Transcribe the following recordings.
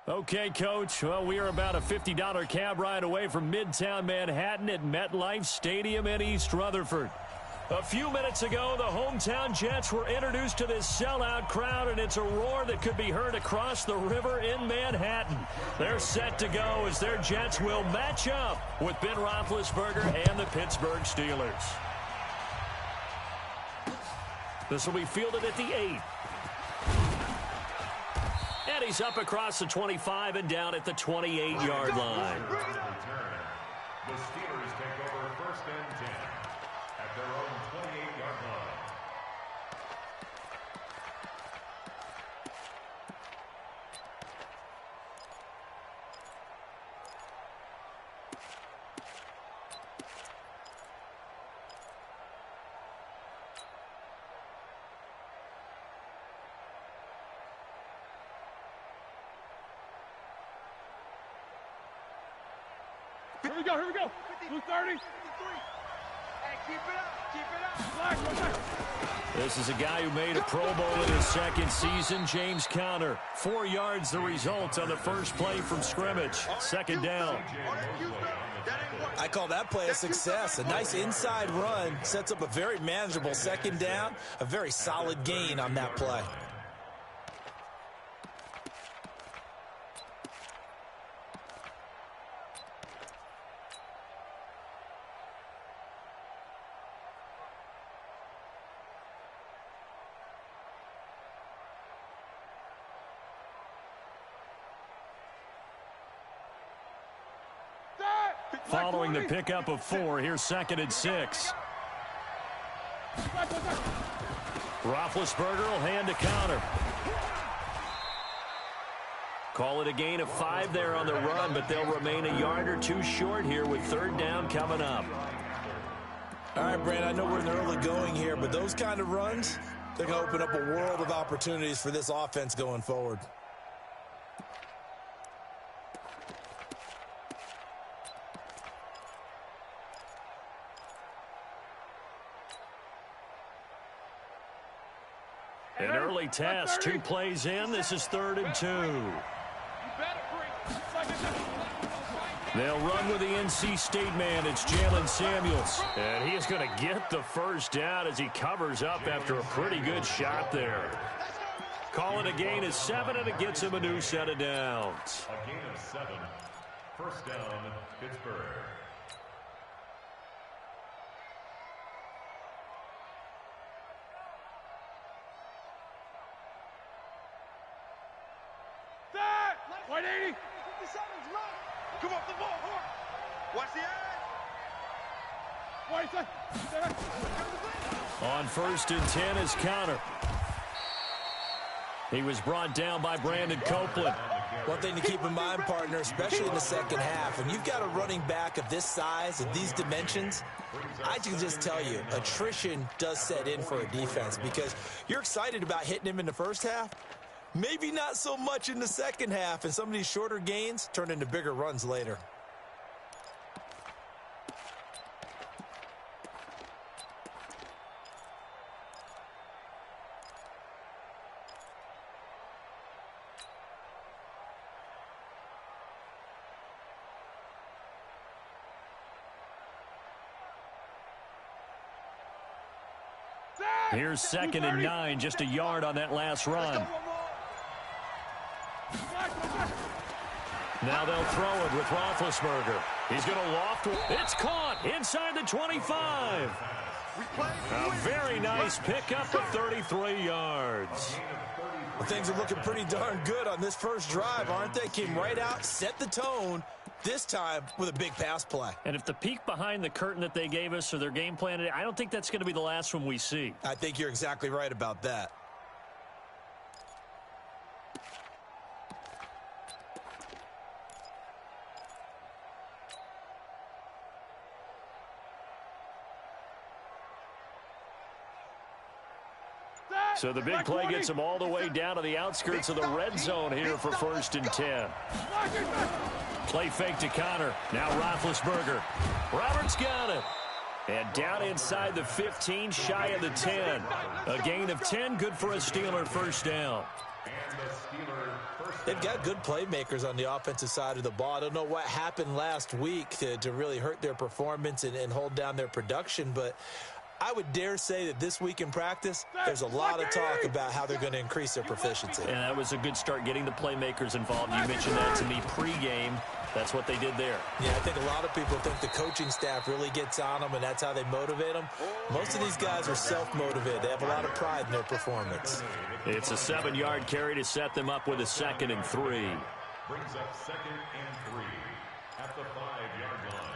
Okay, Coach. Well, we are about a $50 cab ride away from Midtown Manhattan at MetLife Stadium in East Rutherford. A few minutes ago, the hometown Jets were introduced to this sellout crowd, and it's a roar that could be heard across the river in Manhattan. They're set to go as their Jets will match up with Ben Roethlisberger and the Pittsburgh Steelers. This will be fielded at the 8. And he's up across the 25 and down at the 28-yard line. The Steelers take over 1st and 10 at their own 28-yard line. Here we go, here we go. 230. Hey, keep it up. This is a guy who made a Pro Bowl in his second season, James Conner. 4 yards the result on the first play from scrimmage. Second down. I call that play a success. A nice inside run sets up a very manageable second down. A very solid gain on that play. Following the pickup of 4, here's 2nd and 6. Roethlisberger will hand to Conner. Call it a gain of 5 there on the run, but they'll remain a yard or 2 short here with 3rd down coming up. All right, Brand, I know we're in the early going here, but those kind of runs, they're going to open up a world of opportunities for this offense going forward. An early test, 2 plays in. This is 3rd and 2. They'll run with the NC State man. It's Jalen Samuels. And he is going to get the first down as he covers up after a pretty good shot there. Call it a gain of 7, and it gets him a new set of downs. A gain of 7. 1st down, Pittsburgh. White 80. 57's run. Come off the ball. Watch the edge. On 1st and 10 is Conner. He was brought down by Brandon Copeland. One thing to keep in mind, partner, especially in the second half, when you've got a running back of this size, of these dimensions, I can just tell you, attrition does set in for a defense because you're excited about hitting him in the first half. Maybe not so much in the second half, and some of these shorter gains turn into bigger runs later. Here's 2nd and 9, just a yard on that last run. Now they'll throw it with Roethlisberger. He's going to loft. It's caught inside the 25. A very nice pickup of 33 yards. Well, things are looking pretty darn good on this first drive, aren't they? Came right out, set the tone, this time with a big pass play. And if the peek behind the curtain that they gave us or their game plan, I don't think that's going to be the last one we see. I think you're exactly right about that. So the big play gets him all the way down to the outskirts of the red zone here for 1st and 10. Play fake to Conner. Now Roethlisberger. Roberts got it. And down inside the 15, shy of the 10. A gain of 10, good for a Steeler first down. They've got good playmakers on the offensive side of the ball. I don't know what happened last week to really hurt their performance and hold down their production, but I would dare say that this week in practice, there's a lot of talk about how they're going to increase their proficiency. And that was a good start getting the playmakers involved. You mentioned that to me pregame. That's what they did there. Yeah, I think a lot of people think the coaching staff really gets on them, and that's how they motivate them. Most of these guys are self-motivated. They have a lot of pride in their performance. It's a 7-yard carry to set them up with a 2nd and 3. Brings up 2nd and 3 at the 5-yard line.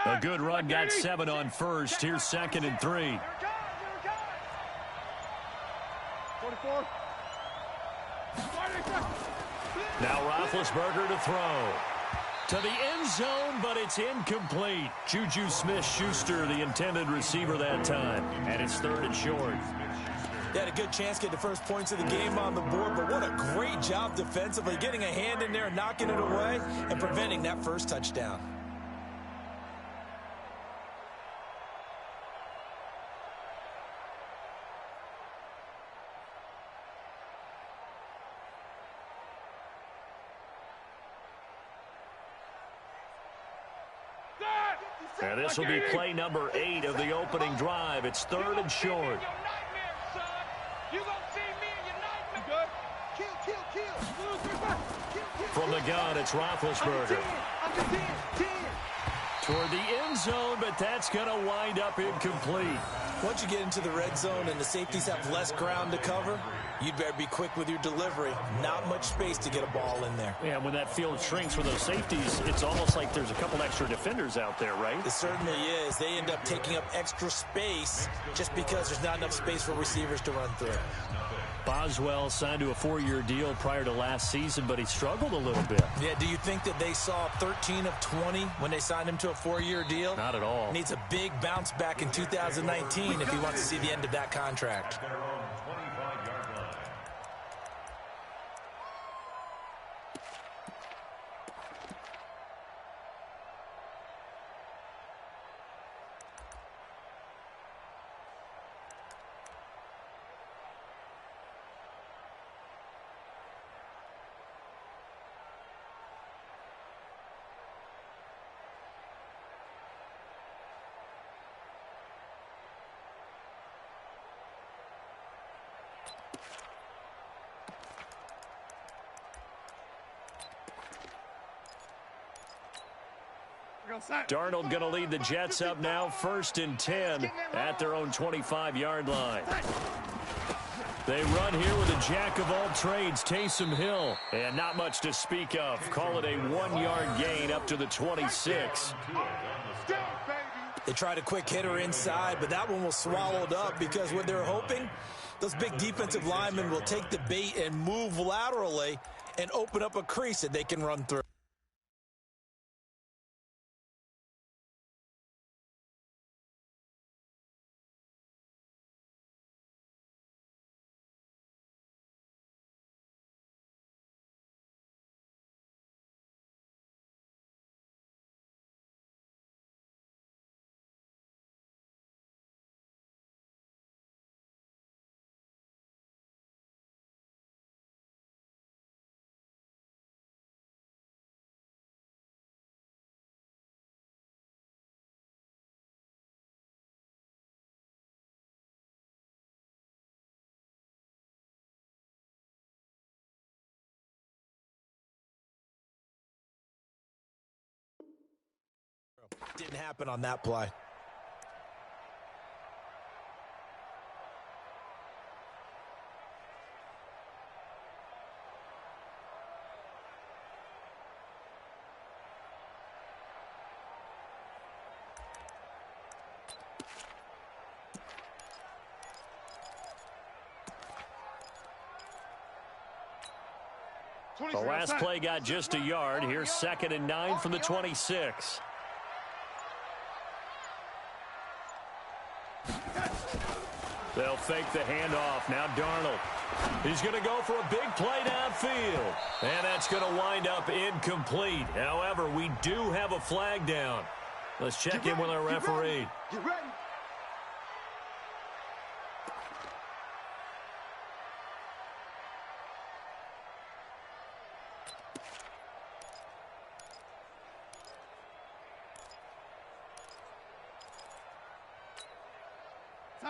A good run, got 7 on first. Here's 2nd and 3. 44. Now Roethlisberger to throw. To the end zone, but it's incomplete. Juju Smith-Schuster, the intended receiver that time. And it's 3rd and short. They had a good chance to get the first points of the game on the board, but what a great job defensively, getting a hand in there, knocking it away, and preventing that first touchdown. And this will be play number 8 of the opening drive. It's 3rd and short. From the gun, it's Roethlisberger. Toward the end zone, but that's going to wind up incomplete. Once you get into the red zone and the safeties have less ground to cover, you'd better be quick with your delivery. Not much space to get a ball in there. Yeah, when that field shrinks for those safeties, it's almost like there's a couple extra defenders out there, right? It certainly is. They end up taking up extra space just because there's not enough space for receivers to run through. Boswell signed to a 4-year deal prior to last season, but he struggled a little bit. Yeah, do you think that they saw 13 of 20 when they signed him to a 4-year deal? Not at all. Needs a big bounce back in 2019 if he wants to see the end of that contract. Darnold going to lead the Jets up now, 1st and 10 at their own 25-yard line. They run here with a jack of all trades, Taysom Hill. And not much to speak of. Call it a 1-yard gain up to the 26. They tried a quick hitter inside, but that one was swallowed up because what they're hoping, those big defensive linemen will take the bait and move laterally and open up a crease that they can run through. Didn't happen on that play. The last play got just a yard. Here's 2nd and 9 from the 26. They'll fake the handoff. Now Darnold. He's going to go for a big play downfield. And that's going to wind up incomplete. However, we do have a flag down. Let's check in with our referee. Get ready.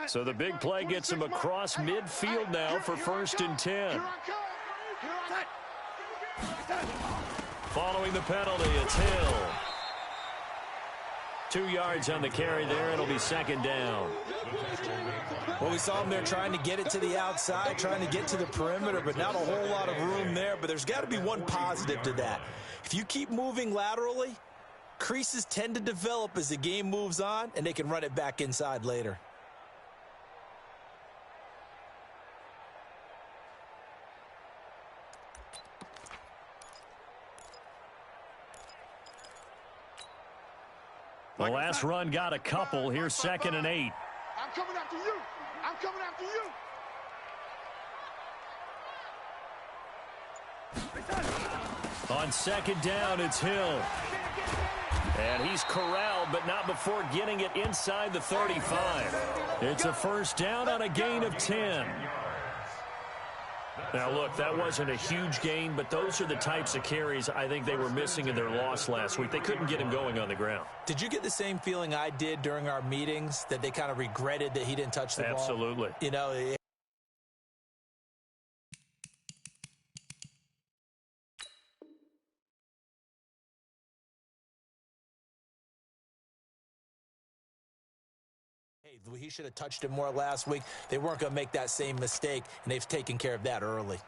So the big play gets him across midfield now for 1st and 10. Following the penalty, it's Hill. 2 yards on the carry there. It'll be 2nd down. Well, we saw him there trying to get it to the outside, trying to get to the perimeter, but not a whole lot of room there. But there's got to be one positive to that. If you keep moving laterally, creases tend to develop as the game moves on, and they can run it back inside later. The last run got a couple. Here's 2nd and 8. I'm coming after you. I'm coming after you. On 2nd down, it's Hill. And he's corralled, but not before getting it inside the 35. It's a 1st down on a gain of 10. Now, look, that wasn't a huge gain, but those are the types of carries I think they were missing in their loss last week. They couldn't get him going on the ground. Did you get the same feeling I did during our meetings, that they kind of regretted that he didn't touch the ball? Absolutely. You know, he should have touched it more last week. They weren't going to make that same mistake, and they've taken care of that early.